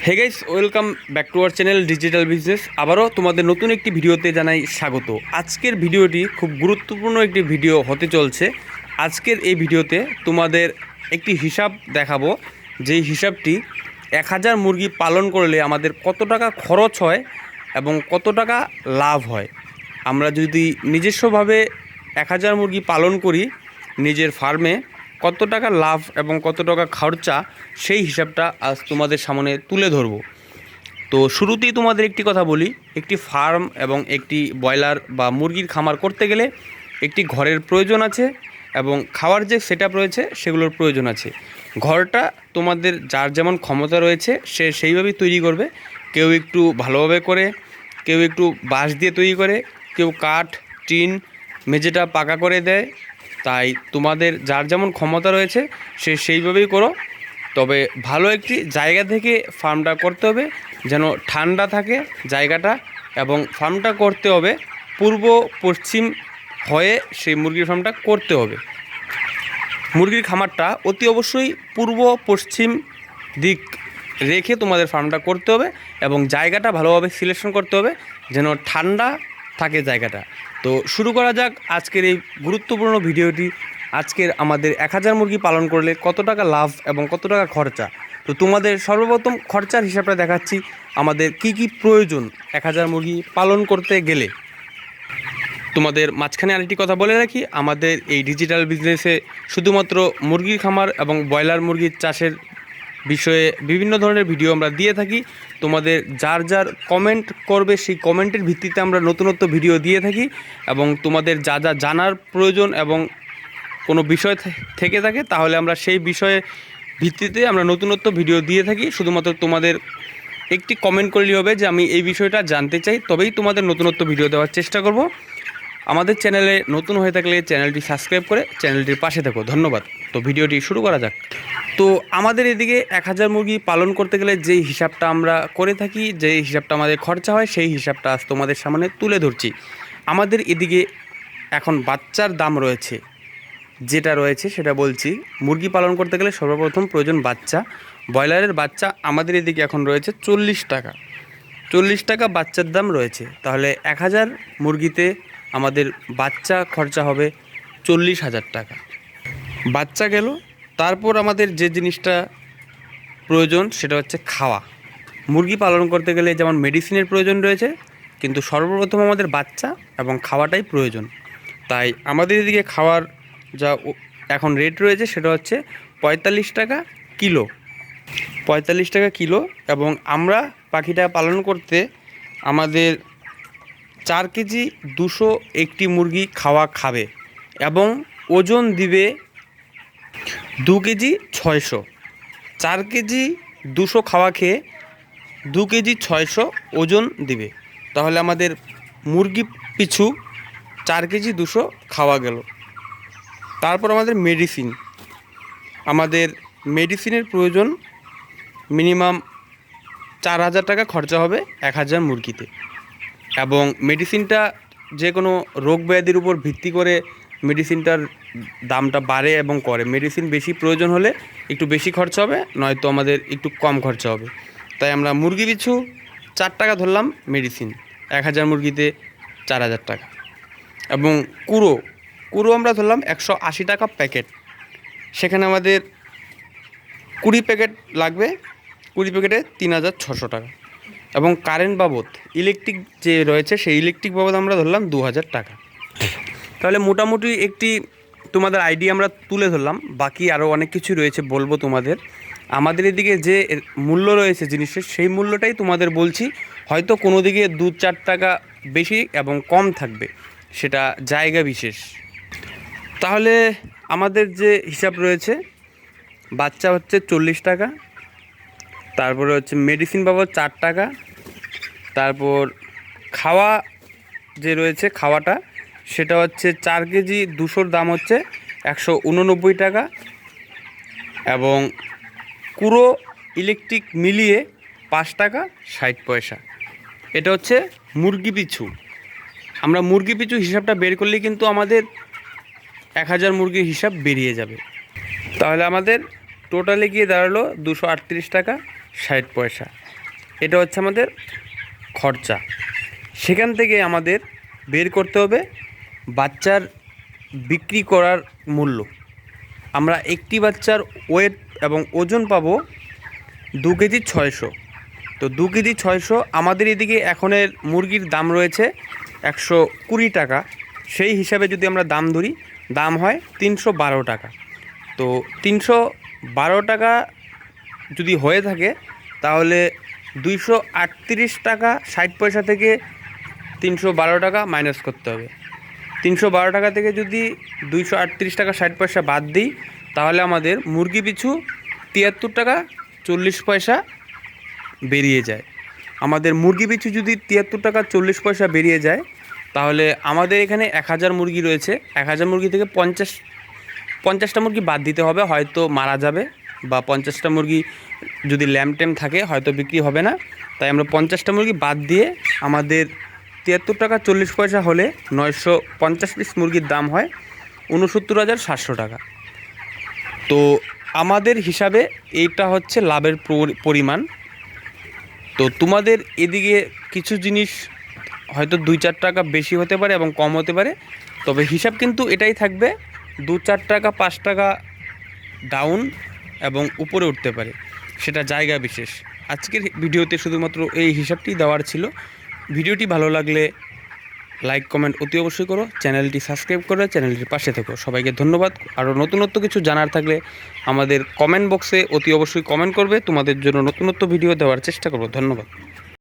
Hey guys, welcome back to our channel digital business. আবারও তোমাদের নতুন একটি ভিডিওতে জানাই স্বাগত। আজকের ভিডিওটি খুব গুরুত্বপূর্ণ একটি ভিডিও হতে চলছে। আজকের এই ভিডিওতে তোমাদের একটি হিসাব দেখাবো, যেই হিসাবটি 1000 মুরগি পালন করলে আমাদের কত টাকা খরচ হয় এবং কত টাকা লাভ হয়। আমরা যদি নিজস্বভাবে 1000 মুরগি পালন করি নিজের ফার্মে, কত টাকা লাভ এবং কত টাকা খরচা, সেই হিসাবটা আজ তোমাদের সামনে তুলে ধরব। তো শুরুতেই তোমাদের একটি কথা বলি, একটি ফার্ম এবং একটি ব্রয়লার বা মুরগির খামার করতে গেলে একটি ঘরের প্রয়োজন আছে এবং খাওয়ার যে সেটআপ রয়েছে সেগুলোর প্রয়োজন আছে। ঘরটা তোমাদের যার যেমন ক্ষমতা রয়েছে সে সেইভাবেই তৈরি করবে। কেউ একটু ভালোভাবে করে, কেউ একটু বাঁশ দিয়ে তৈরি করে, কেউ কাঠ, টিন, মেঝেটা পাকা করে দেয়। তাই তোমাদের যার যেমন ক্ষমতা রয়েছে সে সেইভাবেই করো। তবে ভালো একটি জায়গা থেকে ফার্মটা করতে হবে, যেন ঠান্ডা থাকে জায়গাটা, এবং ফার্মটা করতে হবে পূর্ব পশ্চিম হয়ে সেই মুরগির ফার্মটা করতে হবে। মুরগির খামারটা অতি অবশ্যই পূর্ব পশ্চিম দিক রেখে তোমাদের ফার্মটা করতে হবে এবং জায়গাটা ভালোভাবে সিলেকশন করতে হবে যেন ঠান্ডা থাকে জায়গাটা। তো শুরু করা যাক আজকের এই গুরুত্বপূর্ণ ভিডিওটি। আজকের আমাদের 1000 মুরগি পালন করলে কত টাকা লাভ এবং কত টাকা খরচা। তো তোমাদের সর্বপ্রথম খরচার হিসাবটা দেখাচ্ছি, আমাদের কি কি প্রয়োজন 1000 মুরগি পালন করতে গেলে। তোমাদের মাঝখানে আরেকটি কথা বলে রাখি, আমাদের এই ডিজিটাল বিজনেসে শুধুমাত্র মুরগির খামার এবং ব্রয়লার মুরগির চাষের বিষয়ে বিভিন্ন ধরনের ভিডিও আমরা দিয়ে থাকি। তোমাদের যার যার কমেন্ট করবে সেই কমেন্টের ভিত্তিতে আমরা নতুনত্ব ভিডিও দিয়ে থাকি, এবং তোমাদের যা যা জানার প্রয়োজন এবং কোনো বিষয় থেকে থাকে তাহলে আমরা সেই বিষয়ে ভিত্তিতে আমরা নতুনত্ব ভিডিও দিয়ে থাকি। শুধুমাত্র তোমাদের একটি কমেন্ট করলেই হবে যে আমি এই বিষয়টা জানতে চাই, তবেই তোমাদের নতুনত্ব ভিডিও দেওয়ার চেষ্টা করব। আমাদের চ্যানেলে নতুন হয়ে থাকলে চ্যানেলটি সাবস্ক্রাইব করে চ্যানেলটির পাশে থাকো। ধন্যবাদ। তো ভিডিওটি শুরু করা যাক। তো আমাদের এদিকে 1000 মুরগি পালন করতে গেলে যেই হিসাবটা আমরা করে থাকি, যেই হিসাবটা আমাদের খরচা হয়, সেই হিসাবটা আজ তোমাদের সামনে তুলে ধরছি। আমাদের এদিকে এখন বাচ্চার দাম রয়েছে, যেটা রয়েছে সেটা বলছি। মুরগি পালন করতে গেলে সর্বপ্রথম প্রয়োজন বাচ্চা। ব্রয়লারের বাচ্চা আমাদের এদিকে এখন রয়েছে 40 টাকা। 40 টাকা বাচ্চার দাম রয়েছে। তাহলে 1000 মুরগিতে আমাদের বাচ্চা খরচা হবে 40,000 টাকা। বাচ্চা গেল, তারপর আমাদের যে জিনিসটা প্রয়োজন সেটা হচ্ছে খাওয়া। মুরগি পালন করতে গেলে যেমন মেডিসিনের প্রয়োজন রয়েছে, কিন্তু সর্বপ্রথম আমাদের বাচ্চা এবং খাওয়াটাই প্রয়োজন। তাই আমাদের এদিকে খাওয়ার যা এখন রেট রয়েছে সেটা হচ্ছে 45 টাকা কিলো। 45 টাকা কিলো। এবং আমরা পাখিটা পালন করতে আমাদের 4 কেজি 200 একটি মুরগি খাওয়া খাবে এবং ওজন দিবে 2 কেজি 600। 4 কেজি 200 খাওয়া খেয়ে 2 কেজি 600 ওজন দিবে। তাহলে আমাদের মুরগি পিছু 4 কেজি 200 খাওয়া গেল। তারপর আমাদের মেডিসিনের প্রয়োজন মিনিমাম 4000 টাকা খরচা হবে 1000 মুরগিতে। এবং মেডিসিনটা যে কোনো রোগ ব্যাধির উপর ভিত্তি করে মেডিসিনটার দামটা বাড়ে এবং করে। মেডিসিন বেশি প্রয়োজন হলে একটু বেশি খরচা হবে, নয়তো আমাদের একটু কম খরচা হবে। তাই আমরা মুরগি পিছু 4 টাকা ধরলাম মেডিসিন, 1000 মুরগিতে 4000 টাকা। এবং কুড়ো আমরা ধরলাম 180 টাকা প্যাকেট। সেখানে আমাদের 20 প্যাকেট লাগবে, 20 প্যাকেটে 3600 টাকা। এবং কারেন্ট বাবদ ইলেকট্রিক যে রয়েছে সেই ইলেকট্রিক বাবদ আমরা ধরলাম 2000 টাকা। তাহলে মোটামুটি একটি তোমাদের আইডিয়া আমরা তুলে ধরলাম। বাকি আরও অনেক কিছু রয়েছে বলবো তোমাদের। আমাদের এদিকে যে মূল্য রয়েছে জিনিসের, সেই মূল্যটাই তোমাদের বলছি। হয়তো কোনো দিকে 2-4 টাকা বেশি এবং কম থাকবে, সেটা জায়গা বিশেষ। তাহলে আমাদের যে হিসাব রয়েছে, বাচ্চা হচ্ছে 40 টাকা, তারপরে হচ্ছে মেডিসিন বাবদ 4 টাকা, তারপর খাওয়া যে রয়েছে খাওয়াটা সেটা হচ্ছে 4 কেজি 200-র দাম হচ্ছে 189 টাকা। এবং পুরো ইলেকট্রিক মিলিয়ে 5 টাকা 60 পয়সা। এটা হচ্ছে মুরগি পিছু। আমরা মুরগি পিছু হিসাবটা বের করলেই কিন্তু আমাদের 1000 মুরগির হিসাব বেরিয়ে যাবে। তাহলে আমাদের টোটালে গিয়ে দাঁড়ালো 238 টাকা 60 পয়সা। এটা হচ্ছে আমাদের খরচা। সেখান থেকে আমাদের বের করতে হবে বাচ্চার বিক্রি করার মূল্য। আমরা একটি বাচ্চার ওয়েট এবং ওজন পাবো 2 কেজি 600। তো 2 কেজি 600 আমাদের এদিকে এখনের মুরগির দাম রয়েছে 120 টাকা। সেই হিসাবে যদি আমরা দাম ধরি, দাম হয় 312 টাকা। তো 312 টাকা যদি হয়ে থাকে তাহলে 238 টাকা 60 পয়সা থেকে 312 টাকা মাইনাস করতে হবে। 312 টাকা থেকে যদি 238 টাকা 60 পয়সা বাদ দিই তাহলে আমাদের মুরগি পিছু 73 টাকা 40 পয়সা বেরিয়ে যায়। আমাদের মুরগি পিছু যদি 73 টাকা 40 পয়সা বেরিয়ে যায় তাহলে আমাদের এখানে 1000 মুরগি রয়েছে। 1000 মুরগি থেকে 50টা মুরগি বাদ দিতে হবে, হয়তো মারা যাবে, বা 50টা মুরগি যদি ল্যাম্পটেম থাকে হয়তো বিক্রি হবে না। তাই আমরা 50টা মুরগি বাদ দিয়ে আমাদের 73 টাকা 40 পয়সা হলে 950 পিস মুরগির দাম হয় 69,700 টাকা। তো আমাদের হিসাবে এইটা হচ্ছে লাভের পরিমাণ। তো তোমাদের এদিকে কিছু জিনিস হয়তো 2-4 টাকা বেশি হতে পারে এবং কম হতে পারে, তবে হিসাব কিন্তু এটাই থাকবে, 2-4 টাকা 5 টাকা ডাউন এবং উপরে উঠতে পারে, সেটা জায়গা বিশেষ। আজকের ভিডিওতে শুধুমাত্র এই হিসাবটি দেওয়ার ছিল। ভিডিওটি ভালো লাগলে লাইক কমেন্ট অতি অবশ্যই করো, চ্যানেলটি সাবস্ক্রাইব করে চ্যানেলটির পাশে থেকো। সবাইকে ধন্যবাদ। আরও নতুনত্ব কিছু জানার থাকলে আমাদের কমেন্ট বক্সে অতি অবশ্যই কমেন্ট করবে, তোমাদের জন্য নতুনত্ব ভিডিও দেওয়ার চেষ্টা করব। ধন্যবাদ।